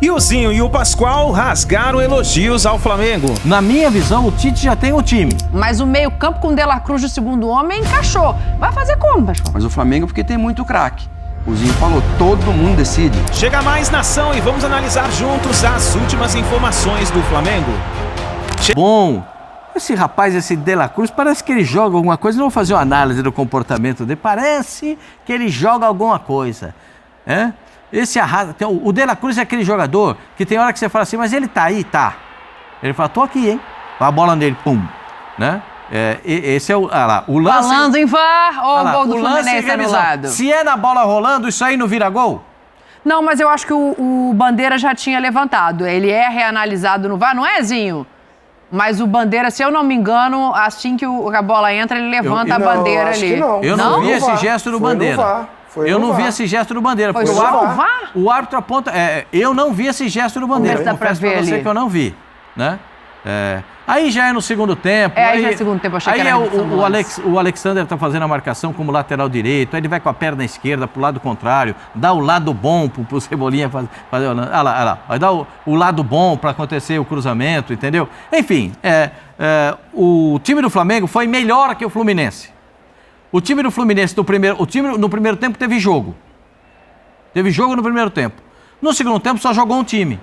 E o Zinho e o Pascoal rasgaram elogios ao Flamengo. Na minha visão, o Tite já tem o time. Mas o meio-campo com o De La Cruz de segundo homem encaixou. Vai fazer como, Pascoal? Mas o Flamengo porque tem muito craque. O Zinho falou, todo mundo decide. Chega mais nação e vamos analisar juntos as últimas informações do Flamengo. Bom, esse rapaz, esse De La Cruz, parece que ele joga alguma coisa. Não vou fazer uma análise do comportamento dele. Parece que ele joga alguma coisa. Esse arrasa. O De La Cruz é aquele jogador que tem hora que você fala assim, mas ele tá aí, tá. Ele fala, tô aqui, hein? A bola nele, pum. Né? Esse é o. Olha lá, o lance. Falando em VAR, ó, o gol do Fluminense anulado. Se é na bola rolando, isso aí não vira gol? Não, mas eu acho que o Bandeira já tinha levantado. Ele é reanalisado no VAR, não é, Zinho? Mas o Bandeira, se eu não me engano, assim que a bola entra, ele levanta a bandeira ali. Eu não vi esse gesto do Bandeira. Eu não vi esse gesto do Bandeira. Foi só no VAR? O árbitro aponta. Eu não vi esse gesto do Bandeira. Dá pra ver ali. Que eu não vi, né? Aí já é no segundo tempo. Aí já é no segundo tempo, achei que era o Alexander tá fazendo a marcação como lateral direito, aí ele vai com a perna esquerda pro lado contrário, dá o lado bom pro Cebolinha fazer. Olha lá. Vai dar o lado bom para acontecer o cruzamento, entendeu? Enfim, o time do Flamengo foi melhor que o Fluminense. O time do Fluminense no primeiro tempo teve jogo. Teve jogo no primeiro tempo. No segundo tempo só jogou um time.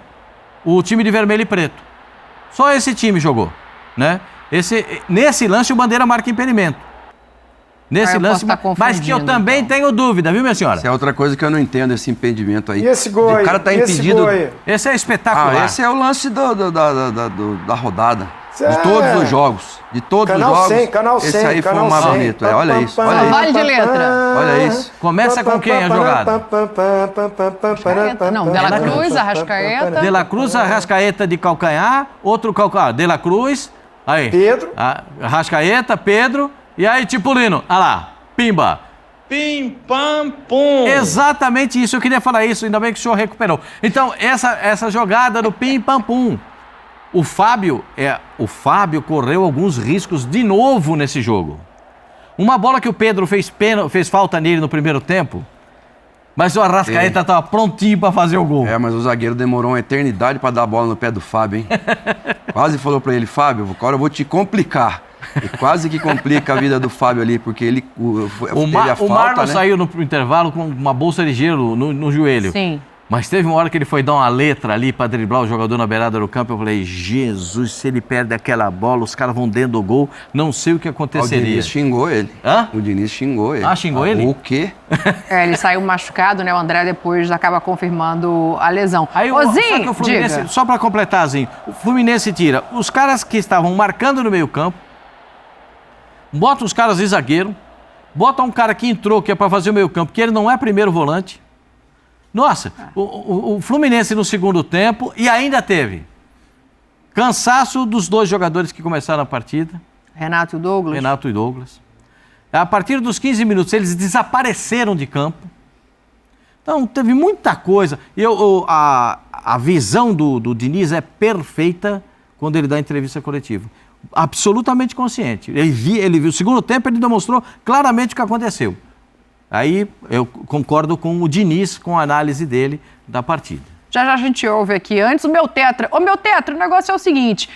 O time de vermelho e preto. Só esse time jogou, né? Nesse lance o Bandeira marca impedimento. Nesse lance, mas que eu também tenho dúvida, viu, minha senhora? Essa é outra coisa que eu não entendo, esse impedimento aí. E esse gol aí? O cara tá impedido. Esse é espetacular. Esse é o lance da rodada. De todos os jogos. De todos os jogos. Canal 100, esse aí foi o mais bonito. Olha isso, olha isso. Vale de letra. Olha isso. Começa com quem a jogada? Não, De La Cruz, Arrascaeta. De La Cruz, Arrascaeta de calcanhar. Outro calcanhar. De La Cruz. Aí. Pedro. Arrascaeta, Pedro. E aí, Tipulino. Olha lá. Pimba. Pim, pam, pum. Exatamente isso. Eu queria falar isso. Ainda bem que o senhor recuperou. Então, essa jogada do pim, pam, pum. O Fábio correu alguns riscos de novo nesse jogo. Uma bola que o Pedro fez falta nele no primeiro tempo, mas o Arrascaeta estava prontinho para fazer o gol. Mas o zagueiro demorou uma eternidade para dar a bola no pé do Fábio, hein? Quase falou para ele, Fábio, agora eu vou te complicar. E quase que complica a vida do Fábio ali, porque ele teve a falta, o Marlon né? saiu no intervalo com uma bolsa de gelo no joelho. Sim. Mas teve uma hora que ele foi dar uma letra ali para driblar o jogador na beirada do campo. Eu falei, Jesus, se ele perde aquela bola, os caras vão dentro do gol, não sei o que aconteceria. O Diniz xingou ele. Hã? O Diniz xingou ele. Xingou ele? O quê? Ele saiu machucado, né? O André depois acaba confirmando a lesão. Aí, Zinho, o Fluminense, só para completar, Zinho, o Fluminense tira os caras que estavam marcando no meio campo, bota os caras de zagueiro, bota um cara que entrou, que é para fazer o meio campo, que ele não é primeiro volante. Nossa, o Fluminense no segundo tempo e ainda teve cansaço dos dois jogadores que começaram a partida. Renato e Douglas. A partir dos 15 minutos, eles desapareceram de campo. Então, teve muita coisa. E a visão do Diniz é perfeita quando ele dá entrevista coletiva. Absolutamente consciente. Ele viu o segundo tempo, ele demonstrou claramente o que aconteceu. Aí eu concordo com o Diniz, com a análise dele da partida. Já a gente ouve aqui antes o meu tetra. Ô, meu tetra, o negócio é o seguinte,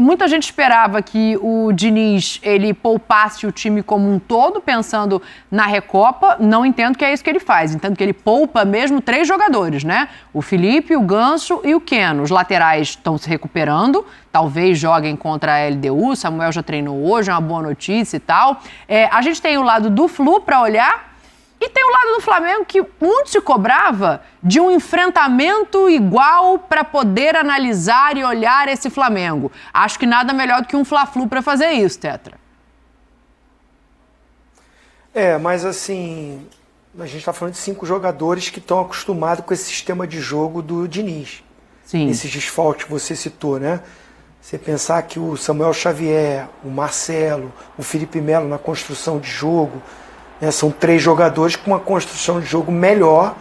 muita gente esperava que o Diniz, ele poupasse o time como um todo, pensando na Recopa. Não entendo que é isso que ele faz. Entendo que ele poupa mesmo 3 jogadores, né? O Felipe, o Ganso e o Keno. Os laterais estão se recuperando, talvez joguem contra a LDU, Samuel já treinou hoje, é uma boa notícia e tal. A gente tem o lado do Flu para olhar, e tem o lado do Flamengo que muito se cobrava de um enfrentamento igual para poder analisar e olhar esse Flamengo. Acho que nada melhor do que um Fla-Flu para fazer isso, Tetra. Mas assim, a gente está falando de 5 jogadores que estão acostumados com esse sistema de jogo do Diniz. Sim. Esses desfalques que você citou, né? Você pensar que o Samuel Xavier, o Marcelo, o Felipe Melo na construção de jogo, né, são 3 jogadores com uma construção de jogo melhor,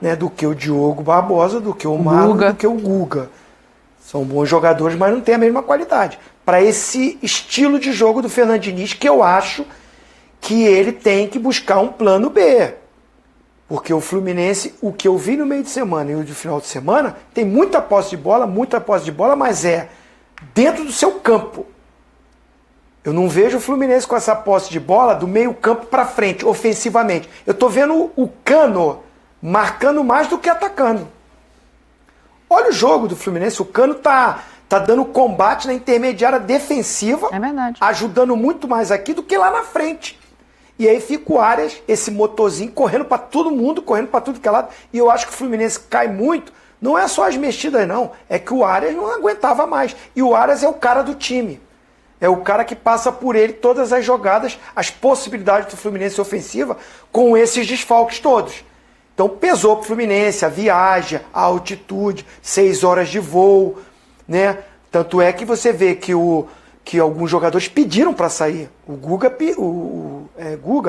né, do que o Diogo Barbosa, do que o Marlon, do que o Guga. São bons jogadores, mas não têm a mesma qualidade. Para esse estilo de jogo do Fernando Diniz, que eu acho que ele tem que buscar um plano B. Porque o Fluminense, o que eu vi no meio de semana e o de final de semana, tem muita posse de bola, mas é dentro do seu campo. Eu não vejo o Fluminense com essa posse de bola do meio campo para frente, ofensivamente. Eu tô vendo o Cano marcando mais do que atacando. Olha o jogo do Fluminense, o Cano tá dando combate na intermediária defensiva, é verdade, ajudando muito mais aqui do que lá na frente. E aí fica o Arias, esse motorzinho, correndo para todo mundo, correndo para tudo que é lado. E eu acho que o Fluminense cai muito, não é só as mexidas não, é que o Arias não aguentava mais. E o Arias é o cara do time. É o cara que passa por ele todas as jogadas, as possibilidades do Fluminense ofensiva, com esses desfalques todos. Então pesou pro Fluminense a viagem, a altitude, 6 horas de voo, né? Tanto é que você vê que alguns jogadores pediram para sair. O Guga,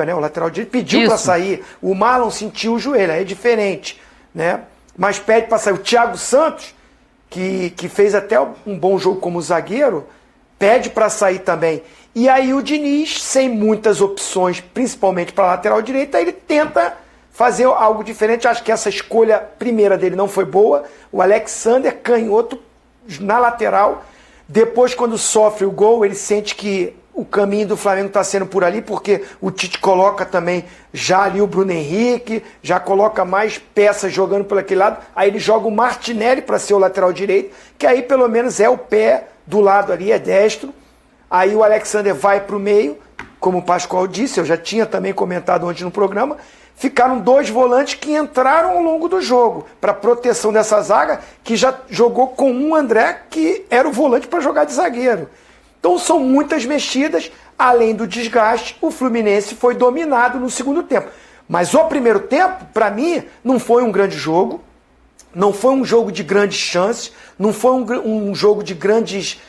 né, o lateral direito, pediu para sair. O Marlon sentiu o joelho, aí é diferente, né? Mas pede para sair. O Thiago Santos, que fez até um bom jogo como zagueiro, pede para sair também. E aí o Diniz, sem muitas opções, principalmente para lateral direita, ele tenta fazer algo diferente. Acho que essa escolha primeira dele não foi boa. O Alexander, canhoto, na lateral. Depois, quando sofre o gol, ele sente que o caminho do Flamengo está sendo por ali, porque o Tite coloca também já ali o Bruno Henrique, já coloca mais peças jogando por aquele lado. Aí ele joga o Martinelli para ser o lateral direito, que aí pelo menos é o pé do lado ali, é destro. Aí o Alexander vai para o meio, como o Pascoal disse, eu já tinha também comentado ontem no programa. Ficaram 2 volantes que entraram ao longo do jogo, para proteção dessa zaga, que já jogou com um André, que era o volante para jogar de zagueiro. Então são muitas mexidas, além do desgaste, o Fluminense foi dominado no segundo tempo. Mas o primeiro tempo, para mim, não foi um grande jogo, não foi um jogo de grandes chances, não foi um jogo de grandes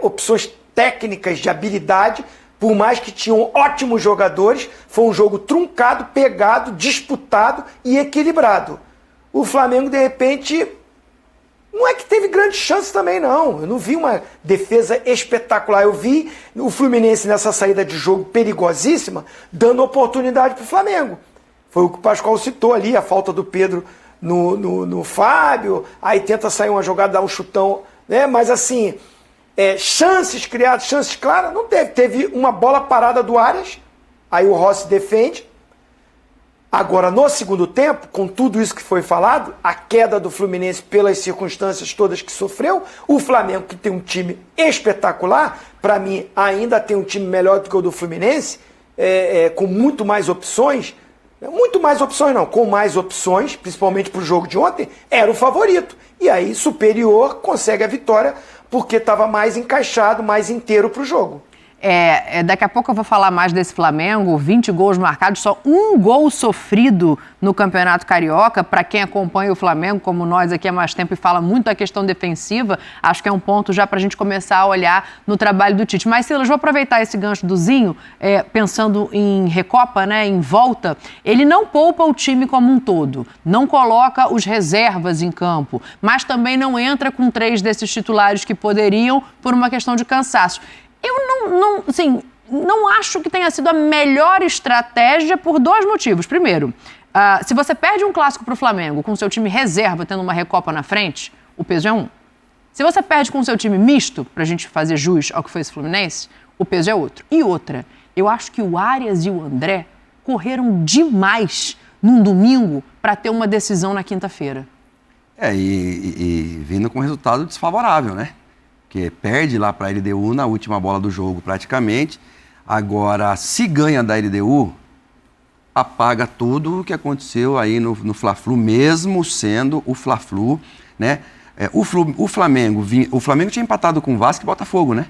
opções técnicas de habilidade. Por mais que tinham ótimos jogadores, foi um jogo truncado, pegado, disputado e equilibrado. O Flamengo, de repente, não é que teve grandes chances também, não. Eu não vi uma defesa espetacular. Eu vi o Fluminense nessa saída de jogo perigosíssima, dando oportunidade para o Flamengo. Foi o que o Pascoal citou ali, a falta do Pedro no Fábio, aí tenta sair uma jogada, dar um chutão, né? Mas assim... chances criadas, chances claras, não teve. Teve uma bola parada do Arias, aí o Rossi defende. Agora, no segundo tempo, com tudo isso que foi falado, a queda do Fluminense pelas circunstâncias todas que sofreu, o Flamengo, que tem um time espetacular, para mim ainda tem um time melhor do que o do Fluminense, com muito mais opções, com mais opções, principalmente para o jogo de ontem, era o favorito. E aí, superior, consegue a vitória, porque estava mais encaixado, mais inteiro para o jogo. Daqui a pouco eu vou falar mais desse Flamengo, 20 gols marcados, só um gol sofrido no Campeonato Carioca. Para quem acompanha o Flamengo, como nós aqui há mais tempo e fala muito da questão defensiva, acho que é um ponto já para a gente começar a olhar no trabalho do Tite. Mas, Silas, vou aproveitar esse gancho do Zinho, pensando em Recopa, né, em volta. Ele não poupa o time como um todo, não coloca os reservas em campo, mas também não entra com 3 desses titulares que poderiam por uma questão de cansaço. Eu não acho que tenha sido a melhor estratégia por 2 motivos. Primeiro, se você perde um clássico para o Flamengo com seu time reserva tendo uma Recopa na frente, o peso é 1. Se você perde com seu time misto, para a gente fazer jus ao que foi esse Fluminense, o peso é outro. E outra, eu acho que o Arias e o André correram demais num domingo para ter uma decisão na quinta-feira. E vindo com resultado desfavorável, né? Que perde lá para a LDU na última bola do jogo, praticamente. Agora, se ganha da LDU, apaga tudo o que aconteceu aí no Fla-Flu, mesmo sendo o Fla-Flu, né? O Flamengo tinha empatado com o Vasco e Botafogo, né?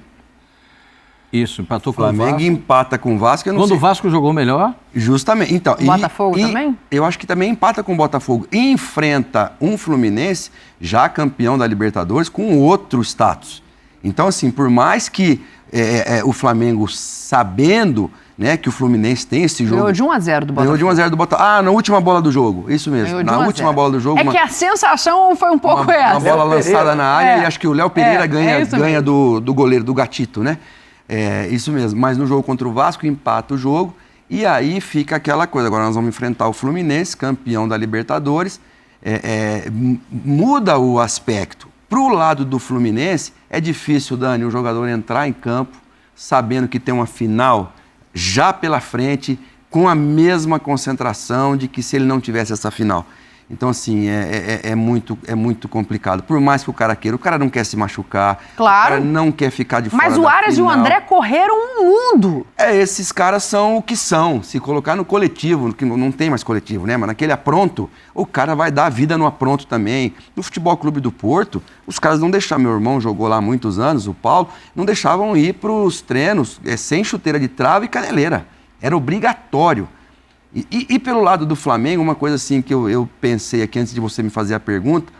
Isso, empatou com o Vasco. Flamengo empata com o Vasco. Quando o Vasco jogou melhor? Justamente. Então, o Botafogo também? Eu acho que também empata com o Botafogo. E enfrenta um Fluminense, já campeão da Libertadores, com outro status. Então, assim, por mais que o Flamengo, sabendo, né, que o Fluminense tem esse jogo... Ganhou de 1-0 do Botafogo. Ganhou de 1-0 do Botafogo. Na última bola do jogo. Isso mesmo. Na última bola do jogo. Que a sensação foi um pouco essa. Uma bola lançada na área e acho que o Léo Pereira ganha do goleiro, do Gatito, né? Isso mesmo. Mas no jogo contra o Vasco, empata o jogo E aí fica aquela coisa, agora nós vamos enfrentar o Fluminense, campeão da Libertadores, muda o aspecto. Para o lado do Fluminense, é difícil, Dani, o jogador entrar em campo sabendo que tem uma final já pela frente, com a mesma concentração de que se ele não tivesse essa final. Então, assim, é muito complicado. Por mais que o cara queira, o cara não quer se machucar, claro. O cara não quer ficar de fora da Mas o Arias final. e o André correram um mundo. Esses caras são o que são. Se colocar no coletivo, que não tem mais coletivo, né? Mas naquele apronto, o cara vai dar a vida no apronto também. No Futebol Clube do Porto, os caras não deixavam, meu irmão jogou lá há muitos anos, o Paulo, não deixavam ir para os treinos sem chuteira de trave e caneleira. Era obrigatório. E pelo lado do Flamengo, uma coisa assim que eu pensei aqui antes de você me fazer a pergunta,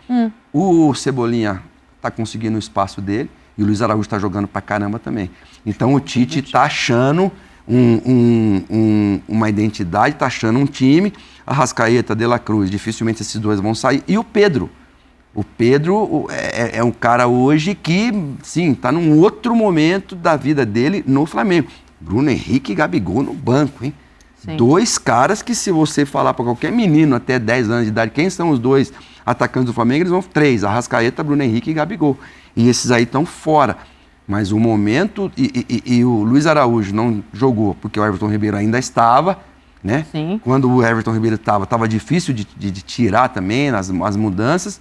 o Cebolinha está conseguindo o espaço dele e o Luiz Araújo está jogando pra caramba também. Então o Tite está achando uma identidade, está achando um time. Arrascaeta, De La Cruz, dificilmente esses dois vão sair. E o Pedro. O Pedro é um cara hoje que, sim, está num outro momento da vida dele no Flamengo. Bruno Henrique e Gabigol no banco, hein? Sim. Dois caras que, se você falar para qualquer menino até 10 anos de idade, quem são os dois atacantes do Flamengo, eles vão 3, Arrascaeta, Bruno Henrique e Gabigol. E esses aí estão fora. Mas o momento, e o Luiz Araújo não jogou, porque o Everton Ribeiro ainda estava, né? Sim. Quando o Everton Ribeiro estava difícil de tirar também as mudanças.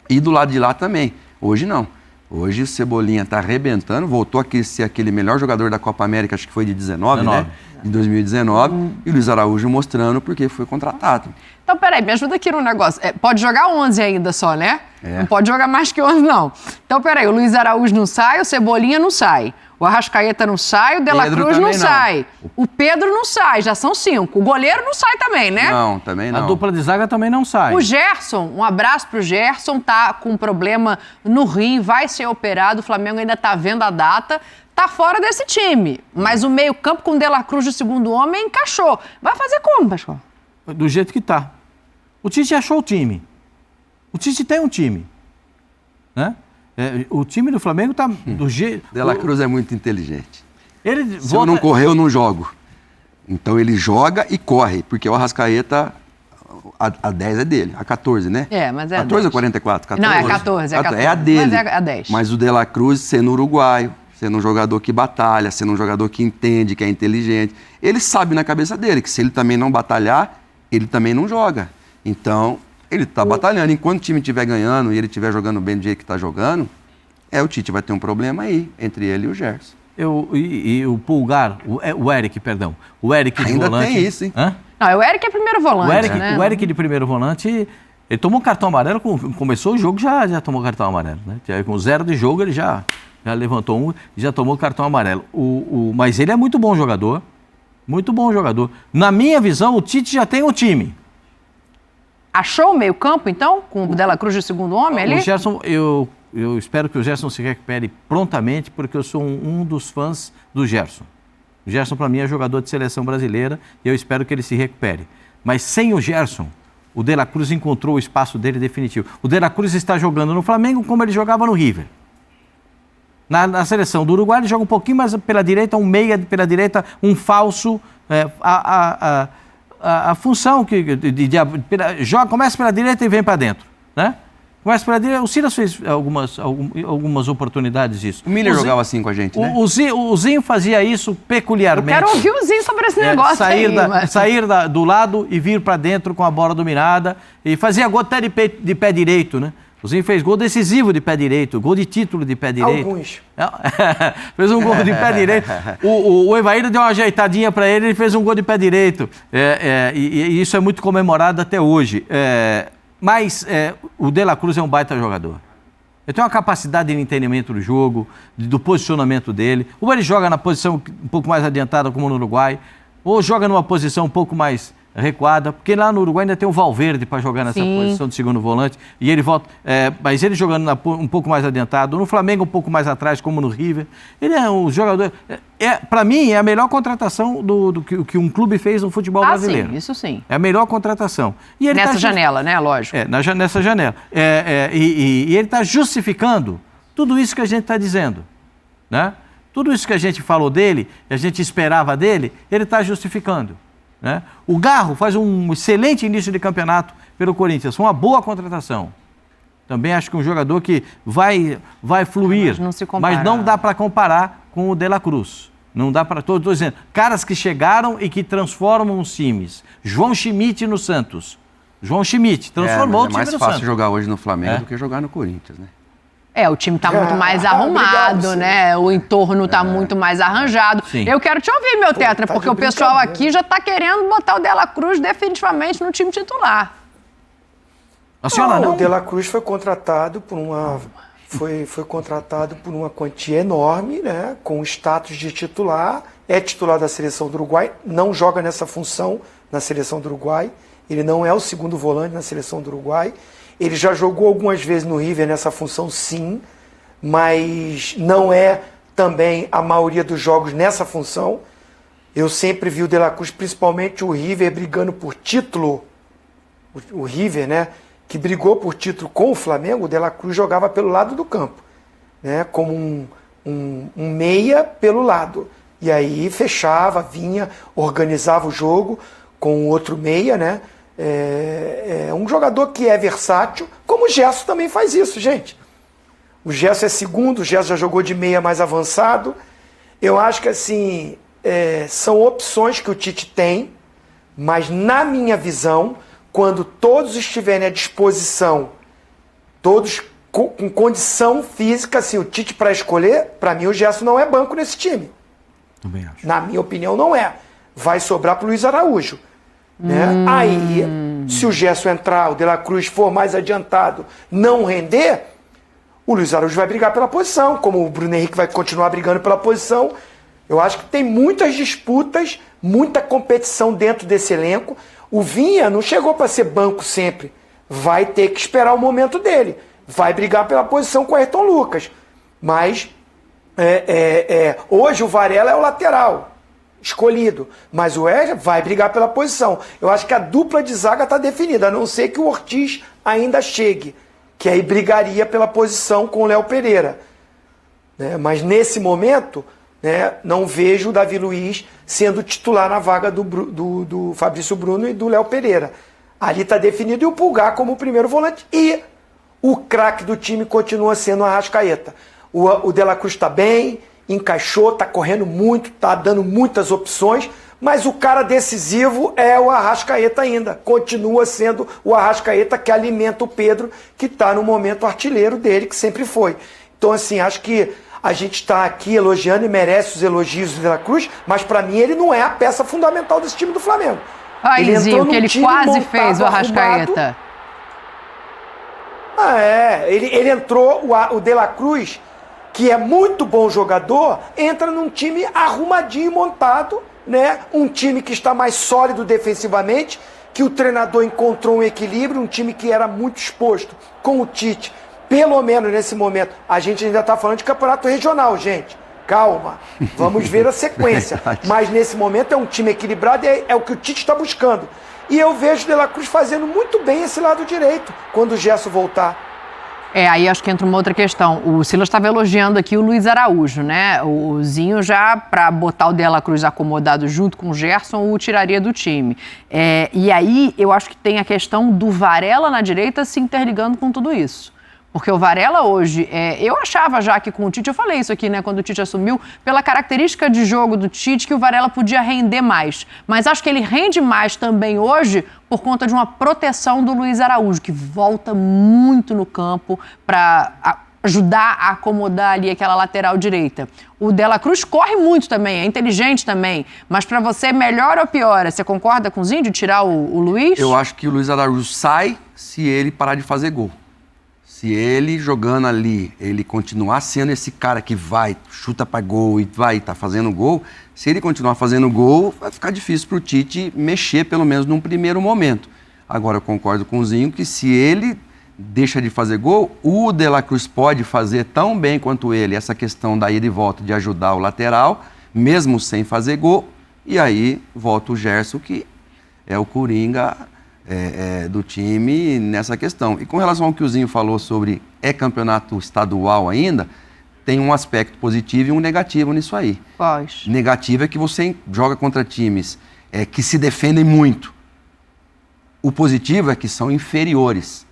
E do lado de lá também. Hoje não. Hoje o Cebolinha está arrebentando, voltou a ser aquele melhor jogador da Copa América, acho que foi de 19, né? Em 2019, e o Luiz Araújo mostrando porque foi contratado. Então, peraí, me ajuda aqui no negócio. Pode jogar 11 ainda só, né? Não pode jogar mais que 11, não. Então, peraí, o Luiz Araújo não sai, o Cebolinha não sai. O Arrascaeta não sai, o De La Cruz não sai. O Pedro não sai, já são 5. O goleiro não sai também, né? Não, também não. A dupla de zaga também não sai. O Gerson, um abraço pro Gerson, tá com problema no rim, vai ser operado, o Flamengo ainda tá vendo a data, tá fora desse time. Mas o meio-campo com o De La Cruz de segundo homem encaixou. Vai fazer como, Pascoal? Do jeito que tá. O Tite achou o time. O Tite tem um time, né? O time do Flamengo tá do jeito... De La Cruz é muito inteligente. Se eu não correr, eu não jogo. Então ele joga e corre, porque o Arrascaeta, a 10 é dele, a 14, né? Mas é 14 10. ou 44? 14. Não, é 14, é 14. É a dele. Mas é a 10. Mas o De La Cruz, sendo uruguaio, sendo um jogador que batalha, sendo um jogador que entende, que é inteligente, ele sabe na cabeça dele que se ele também não batalhar, ele também não joga. Então, ele está batalhando. Enquanto o time estiver ganhando e ele estiver jogando bem do jeito que está jogando, o Tite vai ter um problema aí, entre ele e o Gerson. E o Pulgar, o Eric, perdão. O Eric de ainda volante... tem isso, hein? Não, o Eric é primeiro volante, né? O Eric de primeiro volante, ele tomou cartão amarelo, começou o jogo, já tomou cartão amarelo, né? Com 0 de jogo, ele já levantou um e já tomou cartão amarelo. Mas ele é muito bom jogador, muito bom jogador. Na minha visão, o Tite já tem o time. Achou o meio-campo, então, com o De La Cruz de segundo homem ali? O Gerson, eu espero que o Gerson se recupere prontamente, porque eu sou um dos fãs do Gerson. O Gerson, para mim, é jogador de seleção brasileira e eu espero que ele se recupere. Mas sem o Gerson, o De La Cruz encontrou o espaço dele definitivo. O De La Cruz está jogando no Flamengo como ele jogava no River. Na seleção do Uruguai, ele joga um pouquinho mais pela direita, um meia pela direita, um falso. A função começa pela direita e vem para dentro, né? Começa pela direita. O Silas fez algumas oportunidades disso. O Miller jogava assim com a gente, né? O Zinho fazia isso peculiarmente. Eu quero ouvir o Zinho sobre esse negócio sair do lado e vir para dentro com a bola dominada. E fazia gol até de pé direito, né? O Zinho fez gol decisivo de pé direito, gol de título de pé direito. Alguns. Fez um gol de pé direito. O Evaíra deu uma ajeitadinha para ele fez um gol de pé direito. E isso é muito comemorado até hoje. Mas o De La Cruz é um baita jogador. Ele tem uma capacidade de entendimento do jogo, do posicionamento dele. Ou ele joga na posição um pouco mais adiantada, como no Uruguai, ou joga numa posição um pouco mais recuada, porque lá no Uruguai ainda tem o Valverde para jogar nessa posição de segundo volante, e ele volta, mas ele jogando um pouco mais adiantado, no Flamengo um pouco mais atrás, como no River, ele é um jogador, para mim é a melhor contratação do que um clube fez no futebol brasileiro. Sim, isso sim. É a melhor contratação. E ele nessa janela, né, lógico. Nessa janela. E ele está justificando tudo isso que a gente está dizendo, né? Tudo isso que a gente falou dele, que a gente esperava dele, ele está justificando. Né? O Garro faz um excelente início de campeonato pelo Corinthians, foi uma boa contratação. Também acho que um jogador que vai fluir, mas não dá para comparar com o De La Cruz. Não dá para... Estou dizendo, caras que chegaram e que transformam os times. João Schmidt no Santos. João Schmidt transformou o time no Santos. É mais fácil jogar hoje no Flamengo do que jogar no Corinthians, né? O time está muito mais arrumado, né? O entorno está muito mais arranjado. Sim. Eu quero te ouvir, meu Tetra, porque o pessoal aqui já está querendo botar o De La Cruz definitivamente no time titular. O De La Cruz foi contratado por uma... Foi contratado por uma quantia enorme, né? Com status de titular. É titular da seleção do Uruguai. Não joga nessa função na seleção do Uruguai. Ele não é o segundo volante na seleção do Uruguai. Ele já jogou algumas vezes no River nessa função, sim, mas não é também a maioria dos jogos nessa função. Eu sempre vi o De La Cruz, principalmente o River, brigando por título. O River, né, que brigou por título com o Flamengo, o De La Cruz jogava pelo lado do campo, né, como um meia pelo lado. E aí fechava, vinha, organizava o jogo com o outro meia, né? É um jogador que é versátil, como o Gerson também faz isso, gente. O Gerson é segundo, o Gerson já jogou de meia mais avançado. Eu acho que assim, são opções que o Tite tem, mas na minha visão, quando todos estiverem à disposição, todos com condição física, assim, o Tite para escolher, para mim o Gerson não é banco nesse time. Também acho. Na minha opinião não é. Vai sobrar para o Luiz Araújo. Né? Aí, se o Gerson entrar, o De La Cruz for mais adiantado, não render, o Luiz Araújo vai brigar pela posição, como o Bruno Henrique vai continuar brigando pela posição. Eu acho que tem muitas disputas, muita competição dentro desse elenco. O Vinha não chegou para ser banco sempre. Vai ter que esperar o momento dele. Vai brigar pela posição com o Ayrton Lucas. Mas hoje o Varela é o lateral escolhido, mas o Wesley vai brigar pela posição. Eu acho que a dupla de zaga está definida, a não ser que o Ortiz ainda chegue, que aí brigaria pela posição com o Léo Pereira. Né? Mas nesse momento, né, não vejo o Davi Luiz sendo titular na vaga do Fabrício Bruno e do Léo Pereira. Ali está definido, e o Pulgar como o primeiro volante, e o craque do time continua sendo o Arrascaeta. O De La Cruz está bem, encaixou, está correndo muito, está dando muitas opções, mas o cara decisivo é o Arrascaeta ainda. Continua sendo o Arrascaeta que alimenta o Pedro, que está no momento artilheiro dele, que sempre foi. Então, assim, acho que a gente está aqui elogiando e merece os elogios do De La Cruz, mas para mim ele não é a peça fundamental desse time do Flamengo. Zinho, que ele quase fez o Arrascaeta. Ele entrou, o De La Cruz, que é muito bom jogador, entra num time arrumadinho, montado, né? Um time que está mais sólido defensivamente, que o treinador encontrou um equilíbrio, um time que era muito exposto com o Tite, pelo menos nesse momento. A gente ainda está falando de campeonato regional, gente. Calma, vamos ver a sequência. Mas nesse momento é um time equilibrado e é o que o Tite está buscando. E eu vejo o De La Cruz fazendo muito bem esse lado direito, quando o Gerson voltar. Aí acho que entra uma outra questão. O Silas estava elogiando aqui o Luiz Araújo, né? O Zinho já, para botar o De La Cruz acomodado junto com o Gerson, o tiraria do time. E aí eu acho que tem a questão do Varela na direita se interligando com tudo isso. Porque o Varela hoje, eu achava já que com o Tite, eu falei isso aqui, né, quando o Tite assumiu, pela característica de jogo do Tite, que o Varela podia render mais. Mas acho que ele rende mais também hoje por conta de uma proteção do Luiz Araújo, que volta muito no campo para ajudar a acomodar ali aquela lateral direita. O De La Cruz corre muito também, é inteligente também, mas para você, melhor ou pior? Você concorda com o Zinho de tirar o Luiz? Eu acho que o Luiz Araújo sai se ele parar de fazer gol. Se ele jogando ali, ele continuar sendo esse cara que vai, chuta para gol e vai tá fazendo gol, se ele continuar fazendo gol, vai ficar difícil para o Tite mexer, pelo menos num primeiro momento. Agora, eu concordo com o Zinho que se ele deixa de fazer gol, o De La Cruz pode fazer tão bem quanto ele essa questão da ida e volta de ajudar o lateral, mesmo sem fazer gol, e aí volta o Gerson, que é o coringa do time nessa questão. E com relação ao que o Zinho falou sobre campeonato estadual ainda, tem um aspecto positivo e um negativo nisso aí. Quais? Negativo é que você joga contra times que se defendem muito. O positivo é que são inferiores,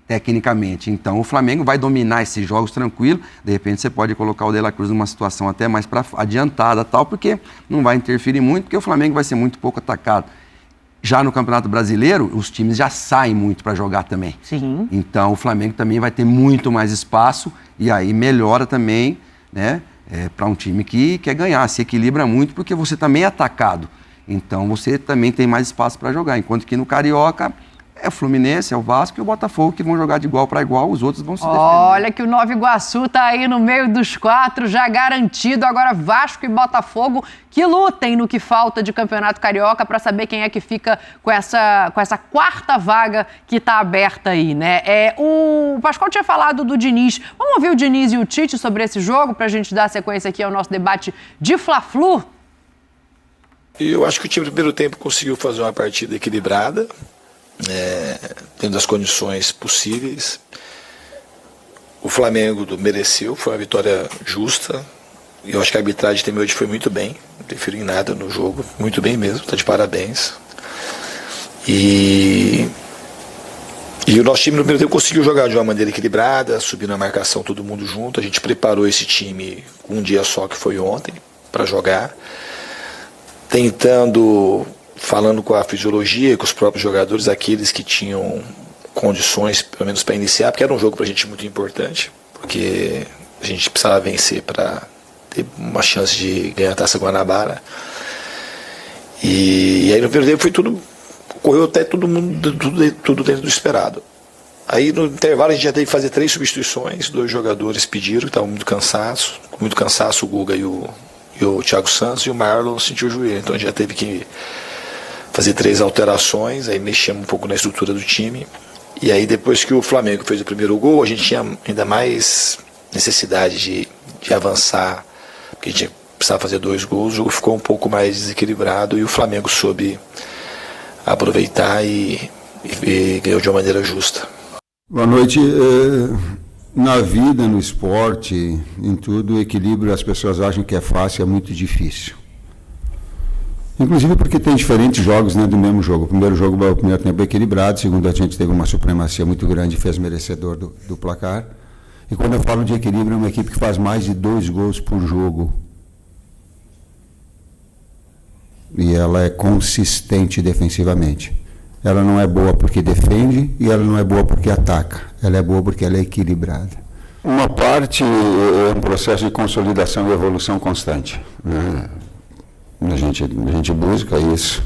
tecnicamente. Então, o Flamengo vai dominar esses jogos tranquilo. De repente, você pode colocar o De La Cruz numa situação até mais adiantada, tal, porque não vai interferir muito, porque o Flamengo vai ser muito pouco atacado. Já no Campeonato Brasileiro, os times já saem muito para jogar também. Sim. Então, o Flamengo também vai ter muito mais espaço e aí melhora também, né, para um time que quer ganhar. Se equilibra muito porque você também é atacado. Então, você também tem mais espaço para jogar. Enquanto que no Carioca, é o Fluminense, é o Vasco e o Botafogo que vão jogar de igual para igual, os outros vão se defender. Olha que o Nova Iguaçu tá aí no meio dos 4, já garantido. Agora Vasco e Botafogo que lutem no que falta de Campeonato Carioca para saber quem é que fica com essa 4ª vaga que tá aberta aí, né? O Pascoal tinha falado do Diniz. Vamos ouvir o Diniz e o Tite sobre esse jogo para a gente dar sequência aqui ao nosso debate de Fla-Flu? Eu acho que o time do primeiro tempo conseguiu fazer uma partida equilibrada, dentro das condições possíveis. O Flamengo mereceu, foi uma vitória justa. Eu acho que a arbitragem também hoje foi muito bem, não interferiu em nada no jogo, muito bem mesmo, está de parabéns. E o nosso time no primeiro tempo conseguiu jogar de uma maneira equilibrada, subindo a marcação todo mundo junto. A gente preparou esse time um dia só, que foi ontem, para jogar, tentando, falando com a fisiologia, com os próprios jogadores, aqueles que tinham condições, pelo menos para iniciar, porque era um jogo para a gente muito importante, porque a gente precisava vencer para ter uma chance de ganhar a Taça Guanabara. E aí no primeiro tempo foi tudo, correu até tudo dentro do esperado. Aí no intervalo a gente já teve que fazer 3 substituições, 2 jogadores pediram, que estavam muito cansaço, o Guga e o Thiago Santos, e o Marlon sentiu o joelho, então a gente já teve que fazer 3 alterações, aí mexemos um pouco na estrutura do time. E aí depois que o Flamengo fez o primeiro gol, a gente tinha ainda mais necessidade de avançar, porque a gente precisava fazer 2 gols, o jogo ficou um pouco mais desequilibrado e o Flamengo soube aproveitar e ganhou de uma maneira justa. Boa noite. Na vida, no esporte, em tudo, o equilíbrio, as pessoas acham que é fácil, é muito difícil. Inclusive porque tem diferentes jogos, né, do mesmo jogo. O primeiro tempo é equilibrado, o segundo a gente teve uma supremacia muito grande e fez merecedor do placar. E quando eu falo de equilíbrio, é uma equipe que faz mais de 2 gols por jogo. E ela é consistente defensivamente. Ela não é boa porque defende e ela não é boa porque ataca. Ela é boa porque ela é equilibrada. Uma parte é um processo de consolidação e evolução constante, né? A gente busca isso.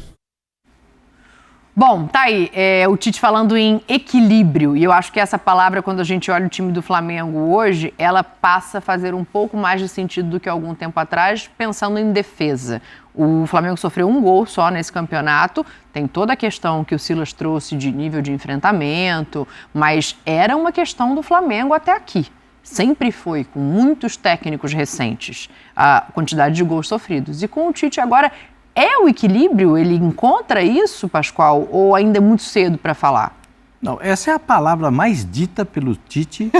Bom, tá aí, o Tite falando em equilíbrio, e eu acho que essa palavra, quando a gente olha o time do Flamengo hoje, ela passa a fazer um pouco mais de sentido do que algum tempo atrás, pensando em defesa. O Flamengo sofreu 1 gol só nesse campeonato, tem toda a questão que o Silas trouxe de nível de enfrentamento, mas era uma questão do Flamengo até aqui. Sempre foi, com muitos técnicos recentes, a quantidade de gols sofridos. E com o Tite agora, é o equilíbrio? Ele encontra isso, Pascoal? Ou ainda é muito cedo para falar? Não, essa é a palavra mais dita pelo Tite...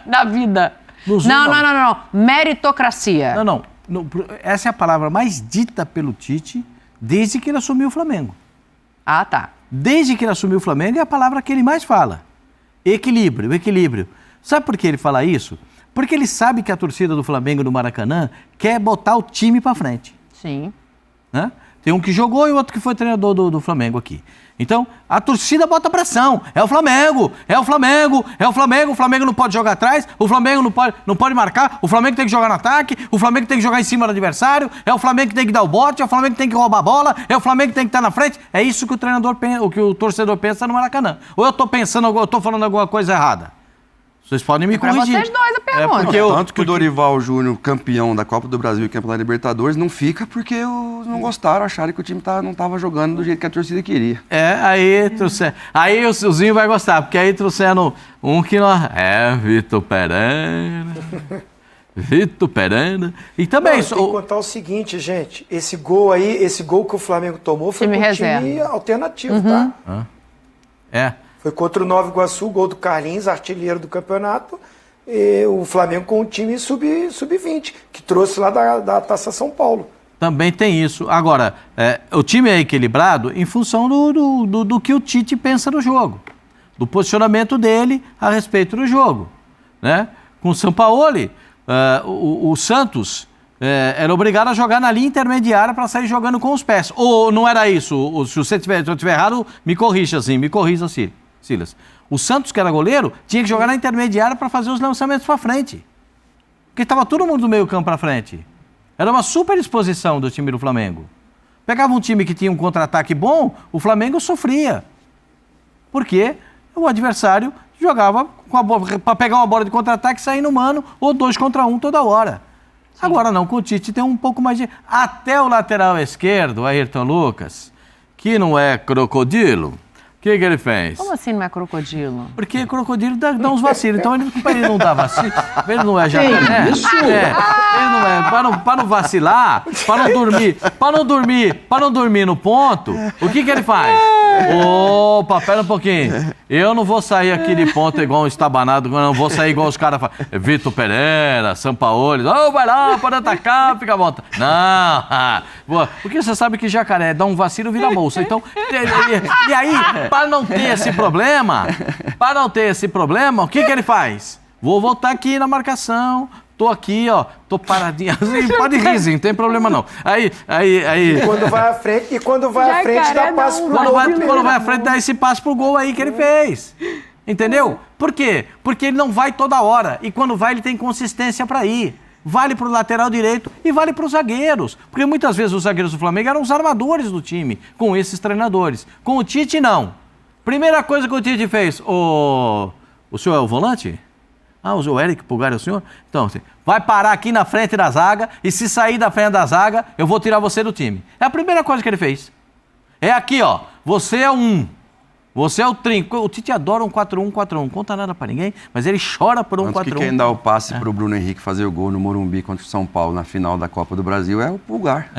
Na vida. Não. Meritocracia. Não. Essa é a palavra mais dita pelo Tite desde que ele assumiu o Flamengo. Ah, tá. Desde que ele assumiu o Flamengo é a palavra que ele mais fala. Equilíbrio. Sabe por que ele fala isso? Porque ele sabe que a torcida do Flamengo no Maracanã quer botar o time para frente. Sim. Né? Tem um que jogou e outro que foi treinador do Flamengo aqui. Então, a torcida bota pressão. É o Flamengo não pode jogar atrás, o Flamengo não pode marcar, o Flamengo tem que jogar no ataque, o Flamengo tem que jogar em cima do adversário, é o Flamengo que tem que dar o bote, é o Flamengo que tem que roubar a bola, é o Flamengo que tem que estar na frente. É isso que o treinador pensa, o que o torcedor pensa no Maracanã. Ou eu tô falando alguma coisa errada? Vocês podem me corrigir. Para vocês dois a pergunta. Tanto que o Dorival Júnior, campeão da Copa do Brasil e campeão da Libertadores, não fica porque não gostaram, acharam que o time não estava jogando do jeito que a torcida queria. Aí o Zinho vai gostar, porque aí trouxeram um que nós... Vitor Perana. E também... Tem que contar o seguinte, gente. Esse gol que o Flamengo tomou foi com um time alternativo, tá? É. Foi contra o Nova Iguaçu, gol do Carlinhos, artilheiro do campeonato. o Flamengo com o time sub-20, que trouxe lá da Taça São Paulo. Também tem isso. Agora, o time é equilibrado em função do que o Tite pensa no jogo, do posicionamento dele a respeito do jogo, né? Com o Sampaoli, o Santos era obrigado a jogar na linha intermediária para sair jogando com os pés. Ou não era isso? Se eu estiver errado, me corrija, Silas. O Santos, que era goleiro, tinha que jogar na intermediária para fazer os lançamentos para frente. Porque estava todo mundo do meio campo para frente. Era uma super exposição do time do Flamengo. Pegava um time que tinha um contra-ataque bom, o Flamengo sofria. Porque o adversário jogava para pegar uma bola de contra-ataque e sair no mano, ou 2 contra 1 toda hora. Sim. Agora não, com o Tite tem um pouco mais de... Até o lateral esquerdo, Ayrton Lucas, que não é crocodilo, o que ele fez? Como assim não é crocodilo? Porque crocodilo dá uns vacilos, então ele não dá vacilo, ele não é jacaré. Ele não é, para não vacilar, para não dormir no ponto, o que ele faz? Opa, pera um pouquinho, eu não vou sair aqui de ponta igual um estabanado, não vou sair igual os caras falam, Vitor Pereira, Sampaoli, vai lá, pode atacar, fica à vontade. Não, porque você sabe que jacaré dá um vacilo e vira bolsa, então, e aí, para não ter esse problema, o que ele faz? Vou voltar aqui na marcação, tô aqui, ó, tô paradinho, assim, pode rir, não tem problema não. Aí... E quando vai à frente, dá passo pro gol. Quando vai à frente, dá esse passo pro gol aí que ele fez. Entendeu? Por quê? Porque ele não vai toda hora, e quando vai ele tem consistência para ir. Vale para o lateral direito e vale para os zagueiros. Porque muitas vezes os zagueiros do Flamengo eram os armadores do time, com esses treinadores. Com o Tite, não. Primeira coisa que o Tite fez, o senhor é o volante? O Eric Pulgar é o senhor? Então, assim, vai parar aqui na frente da zaga e se sair da frente da zaga, eu vou tirar você do time. É a primeira coisa que ele fez. É aqui, ó, você é você é o trinco. O Tite adora um 4-1-4-1, não conta nada pra ninguém, mas ele chora por um 4-1. Que quem dá o passe pro Bruno Henrique fazer o gol no Morumbi contra o São Paulo na final da Copa do Brasil é o Pulgar.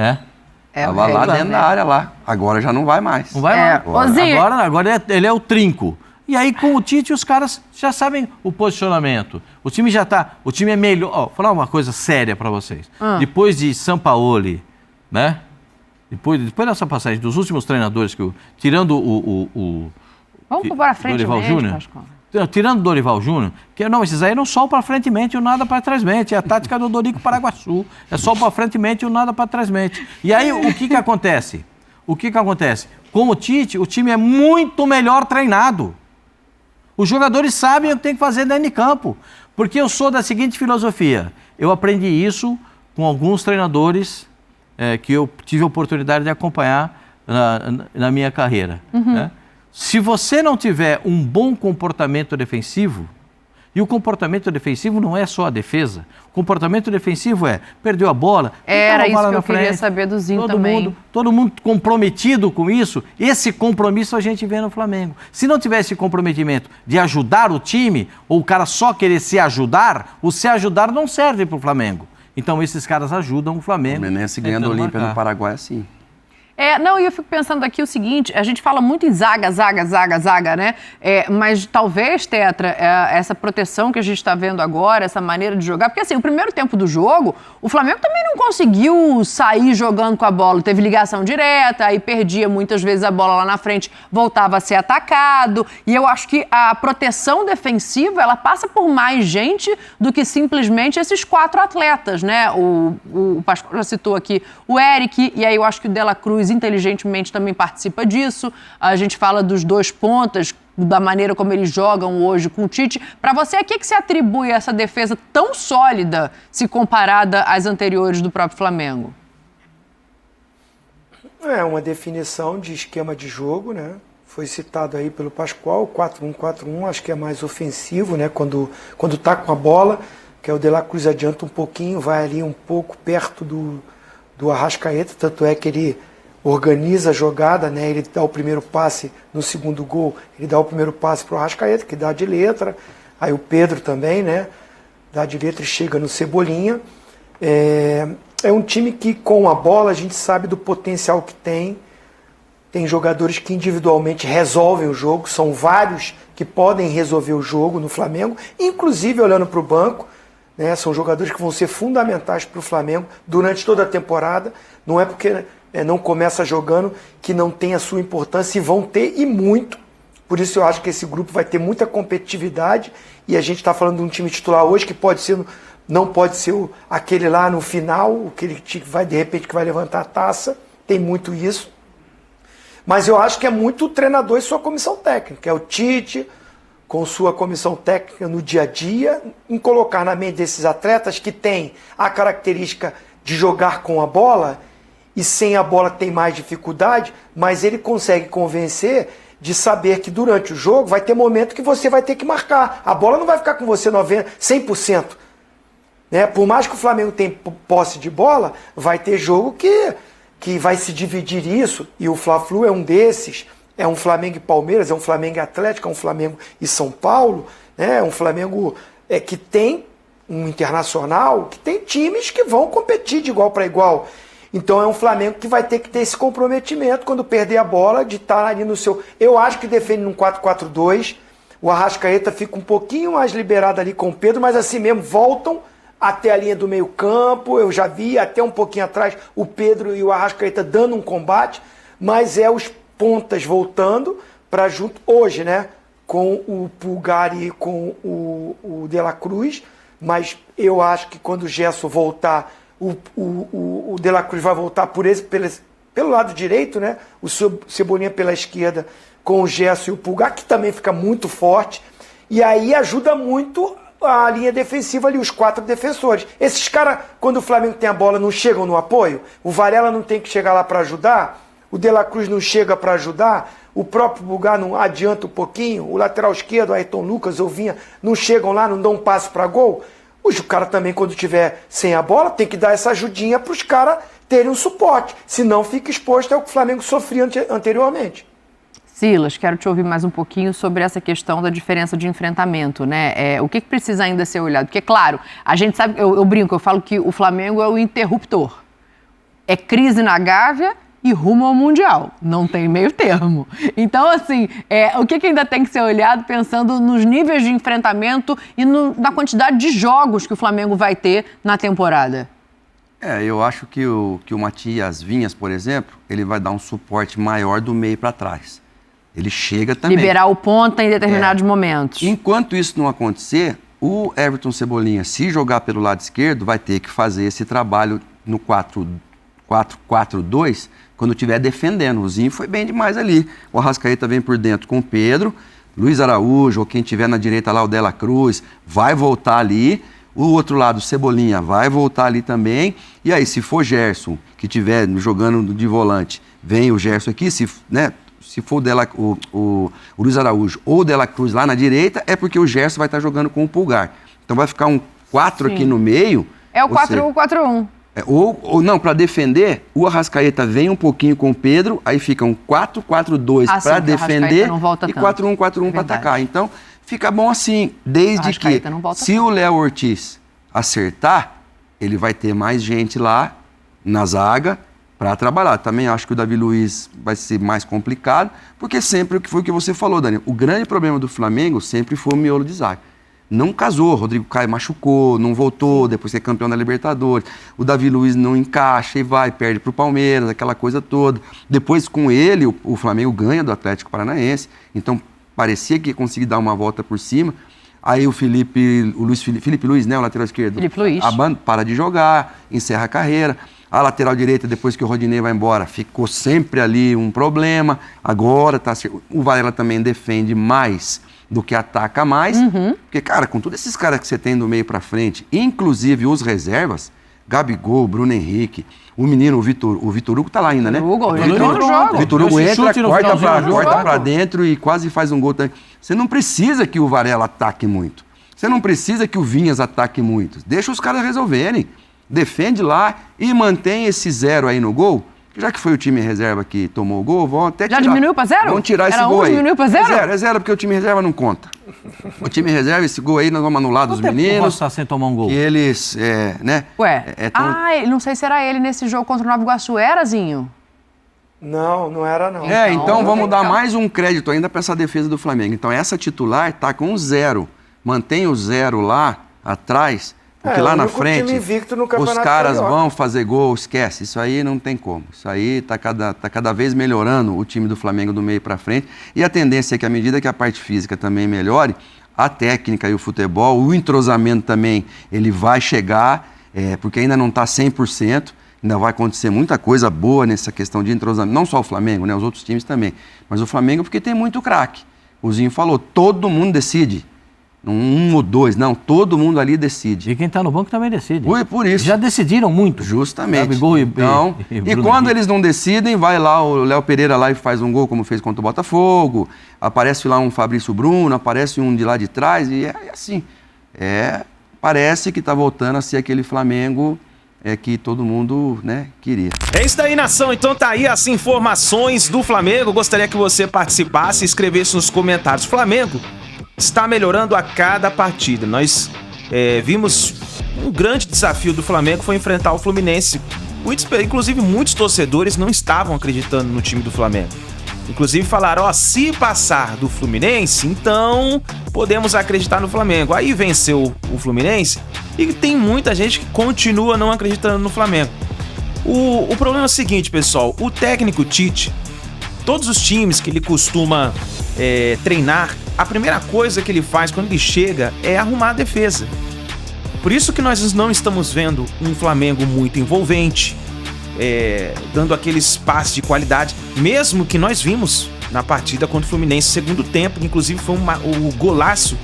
Tava lá dentro da área lá. Agora já não vai mais. Não vai mais. Agora ele é o trinco. E aí, com o Tite, os caras já sabem o posicionamento. O time o time é melhor. Vou falar uma coisa séria para vocês. Depois de Sampaoli, né? Depois dessa passagem dos últimos treinadores, tirando Vamos para frente Dorival mesmo, Júnior. Pascoal. Tirando o Dorival Júnior, esses aí não só para frente mente e o nada para trás mente. É a tática do Dorico Paraguaçu. É só para frente mente e o nada para trás mente. E aí, o que acontece? Com o Tite, o time é muito melhor treinado. Os jogadores sabem o que tem que fazer dentro de campo. Porque eu sou da seguinte filosofia. Eu aprendi isso com alguns treinadores que eu tive a oportunidade de acompanhar na minha carreira. Né? Se você não tiver um bom comportamento defensivo, e o comportamento defensivo não é só a defesa, o comportamento defensivo perdeu a bola, era isso que eu frente, queria saber do Zinho também. Todo mundo comprometido com isso, esse compromisso a gente vê no Flamengo. Se não tivesse comprometimento de ajudar o time, ou o cara só querer se ajudar, o se ajudar não serve para o Flamengo. Então esses caras ajudam o Flamengo. O Menense ganhando o Olímpia no Paraguai assim. E eu fico pensando aqui o seguinte, a gente fala muito em zaga, né? Mas talvez, Tetra, essa proteção que a gente está vendo agora, essa maneira de jogar, porque assim, o primeiro tempo do jogo, o Flamengo também não conseguiu sair jogando com a bola, teve ligação direta, aí perdia muitas vezes a bola lá na frente, voltava a ser atacado, e eu acho que a proteção defensiva, ela passa por mais gente do que simplesmente esses 4 atletas, né? O Pascoal já citou aqui o Eric, e aí eu acho que o De La Cruz inteligentemente também participa disso. A gente fala dos 2 pontas, da maneira como eles jogam hoje com o Tite. Para você, a que se atribui essa defesa tão sólida se comparada às anteriores do próprio Flamengo? É uma definição de esquema de jogo, né? Foi citado aí pelo Pascoal, 4-1-4-1, acho que é mais ofensivo, né? Quando tá com a bola, que é o De La Cruz adianta um pouquinho, vai ali um pouco perto do Arrascaeta, tanto é que ele organiza a jogada, né? Ele dá o primeiro passe no segundo gol, ele dá o primeiro passe para o Arrascaeta, que dá de letra, aí o Pedro também, né? Dá de letra e chega no Cebolinha. É um time que com a bola a gente sabe do potencial que tem, tem jogadores que individualmente resolvem o jogo, são vários que podem resolver o jogo no Flamengo, inclusive olhando para o banco, né, são jogadores que vão ser fundamentais para o Flamengo durante toda a temporada, não é porque não começa jogando que não tem a sua importância, e vão ter, e muito. Por isso eu acho que esse grupo vai ter muita competitividade, e a gente está falando de um time titular hoje que pode ser, não pode ser aquele lá no final, aquele que vai, de repente, que vai levantar a taça, tem muito isso. Mas eu acho que é muito o treinador e sua comissão técnica, é o Tite, com sua comissão técnica no dia a dia, em colocar na mente desses atletas que têm a característica de jogar com a bola, e sem a bola tem mais dificuldade, mas ele consegue convencer de saber que durante o jogo vai ter momento que você vai ter que marcar. A bola não vai ficar com você 100%. Né? Por mais que o Flamengo tenha posse de bola, vai ter jogo que vai se dividir isso, e o Fla-Flu é um desses. É um Flamengo e Palmeiras, é um Flamengo e Atlético, é um Flamengo e São Paulo, né? É um Flamengo que tem um Internacional, que tem times que vão competir de igual para igual. Então é um Flamengo que vai ter que ter esse comprometimento quando perder a bola, de estar ali no seu... Eu acho que defende num 4-4-2, o Arrascaeta fica um pouquinho mais liberado ali com o Pedro, mas assim mesmo voltam até a linha do meio campo. Eu já vi até um pouquinho atrás o Pedro e o Arrascaeta dando um combate, mas é os pontas voltando para junto hoje, né, com o Pulgar e com o De La Cruz, mas eu acho que quando o Gerson voltar, o De La Cruz vai voltar pelo lado direito, né, o Cebolinha pela esquerda com o Gerson e o Pulgar, que também fica muito forte, e aí ajuda muito a linha defensiva ali, os 4 defensores. Esses caras, quando o Flamengo tem a bola, não chegam no apoio, o Varela não tem que chegar lá para ajudar, o De La Cruz não chega para ajudar, o próprio Pulgar não adianta um pouquinho, o lateral esquerdo, Ayrton Lucas ou Vinha, não chegam lá, não dão um passo para gol. O cara também, quando tiver sem a bola, tem que dar essa ajudinha para os caras terem um suporte, senão fica exposto ao que o Flamengo sofria anteriormente. Silas, quero te ouvir mais um pouquinho sobre essa questão da diferença de enfrentamento, né? O que precisa ainda ser olhado? Porque, claro, a gente sabe, eu brinco, eu falo que o Flamengo é o interruptor. É crise na Gávea e rumo ao Mundial. Não tem meio termo. Então, assim, o que ainda tem que ser olhado pensando nos níveis de enfrentamento e na quantidade de jogos que o Flamengo vai ter na temporada? Eu acho que o Matias Vinhas, por exemplo, ele vai dar um suporte maior do meio para trás. Ele chega também. Liberar o ponta em determinados momentos. Enquanto isso não acontecer, o Everton Cebolinha, se jogar pelo lado esquerdo, vai ter que fazer esse trabalho no 4-4-2, quando estiver defendendo. O Zinho foi bem demais ali. O Arrascaeta vem por dentro com o Pedro, Luiz Araújo, ou quem tiver na direita lá, o De La Cruz, vai voltar ali. O outro lado, o Cebolinha, vai voltar ali também. E aí, se for Gerson, que estiver jogando de volante, vem o Gerson aqui, se for o Luiz Araújo ou o De La Cruz lá na direita, é porque o Gerson vai estar jogando com o Pulgar. Então vai ficar um 4 aqui no meio. É o 4-1-4-1. Ou não, para defender, o Arrascaeta vem um pouquinho com o Pedro, aí fica um 4-4-2 para defender e 4-1-4-1 para atacar. Então, fica bom assim, desde que se o Léo Ortiz acertar, ele vai ter mais gente lá na zaga para trabalhar. Também acho que o Davi Luiz vai ser mais complicado, porque sempre foi o que você falou, Dani. O grande problema do Flamengo sempre foi o miolo de zaga. Não casou, Rodrigo Caio machucou, não voltou, depois que é campeão da Libertadores. O Davi Luiz não encaixa e perde para o Palmeiras, aquela coisa toda. Depois, com ele, o Flamengo ganha do Atlético Paranaense, então parecia que ia conseguir dar uma volta por cima. Aí o Felipe Luiz, né, o lateral esquerdo, Felipe Luiz, para de jogar, encerra a carreira. A lateral direita, depois que o Rodinei vai embora, ficou sempre ali um problema. Agora o Varela também defende mais do que ataca mais. Porque, cara, com todos esses caras que você tem do meio pra frente, inclusive os reservas, Gabigol, Bruno Henrique, o menino, o Vitor Hugo tá lá ainda, né? O Vitor Hugo entra, corta pra dentro e quase faz um gol também. Você não precisa que o Varela ataque muito. Você não precisa que o Vinhas ataque muito. Deixa os caras resolverem. Defende lá e mantém esse 0 aí no gol. Já que foi o time reserva que tomou o gol, vão até tirar. Já diminuiu para 0? Vamos tirar esse gol aí. Diminuiu para 0? É 0 porque o time reserva não conta. O time reserva, esse gol aí, nós vamos anular dos meninos. Está sem tomar um gol. Que eles, né? Ué, não sei se era ele nesse jogo contra o Nova Iguaçu, era, Zinho? Não era não. Então vamos dar mais um crédito ainda para essa defesa do Flamengo. Então essa titular tá com 0. Mantém o 0 lá atrás, porque lá na frente os caras vão fazer gol, esquece. Isso aí não tem como. Isso aí tá cada vez melhorando o time do Flamengo do meio para frente. E a tendência é que à medida que a parte física também melhore, a técnica e o futebol, o entrosamento também, ele vai chegar, porque ainda não está 100%. Ainda vai acontecer muita coisa boa nessa questão de entrosamento. Não só o Flamengo, né? Os outros times também. Mas o Flamengo porque tem muito craque. O Zinho falou, todo mundo decide. Um ou dois, não. Todo mundo ali decide. E quem está no banco também decide. Por isso. Já decidiram muito. Justamente. Então, e quando eles não decidem, vai lá o Léo Pereira lá e faz um gol, como fez contra o Botafogo. Aparece lá um Fabrício Bruno, aparece um de lá de trás. E é assim. Parece que está voltando a ser aquele Flamengo... que todo mundo, queria. É isso daí, nação. Então tá aí as informações do Flamengo. Gostaria que você participasse e escrevesse nos comentários. O Flamengo está melhorando a cada partida. Nós vimos um grande desafio do Flamengo foi enfrentar o Fluminense. Inclusive, muitos torcedores não estavam acreditando no time do Flamengo. Inclusive falaram, se passar do Fluminense, então podemos acreditar no Flamengo. Aí venceu o Fluminense e tem muita gente que continua não acreditando no Flamengo. O problema é o seguinte, pessoal, o técnico Tite, todos os times que ele costuma treinar, a primeira coisa que ele faz quando ele chega é arrumar a defesa. Por isso que nós não estamos vendo um Flamengo muito envolvente, dando aqueles passes de qualidade, mesmo que nós vimos na partida contra o Fluminense segundo tempo, que inclusive foi o golaço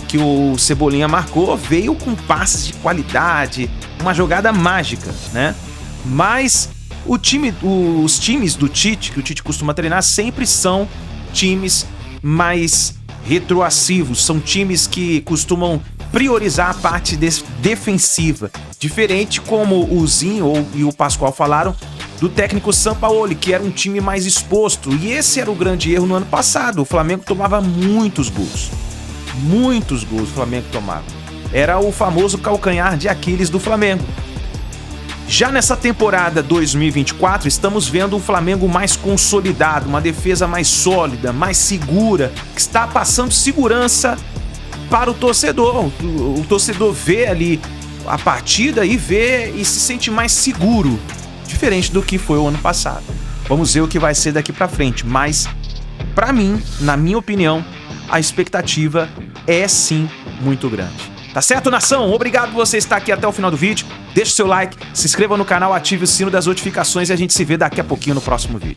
que o Cebolinha marcou, veio com passes de qualidade, uma jogada mágica, né? Mas os times do Tite, que o Tite costuma treinar, sempre são times mais retroativos, são times que costumam priorizar a parte defensiva, diferente como o Zinho e o Pascoal falaram do técnico Sampaoli, que era um time mais exposto, e esse era o grande erro no ano passado. O Flamengo tomava muitos gols o Flamengo tomava, era o famoso calcanhar de Aquiles do Flamengo. Já nessa temporada 2024, estamos vendo um Flamengo mais consolidado, uma defesa mais sólida, mais segura, que está passando segurança para o torcedor. O torcedor vê ali a partida e vê e se sente mais seguro, diferente do que foi o ano passado. Vamos ver o que vai ser daqui para frente, mas para mim, na minha opinião, a expectativa é sim muito grande. Tá certo, nação? Obrigado por você estar aqui até o final do vídeo. Deixe seu like, se inscreva no canal, ative o sino das notificações e a gente se vê daqui a pouquinho no próximo vídeo.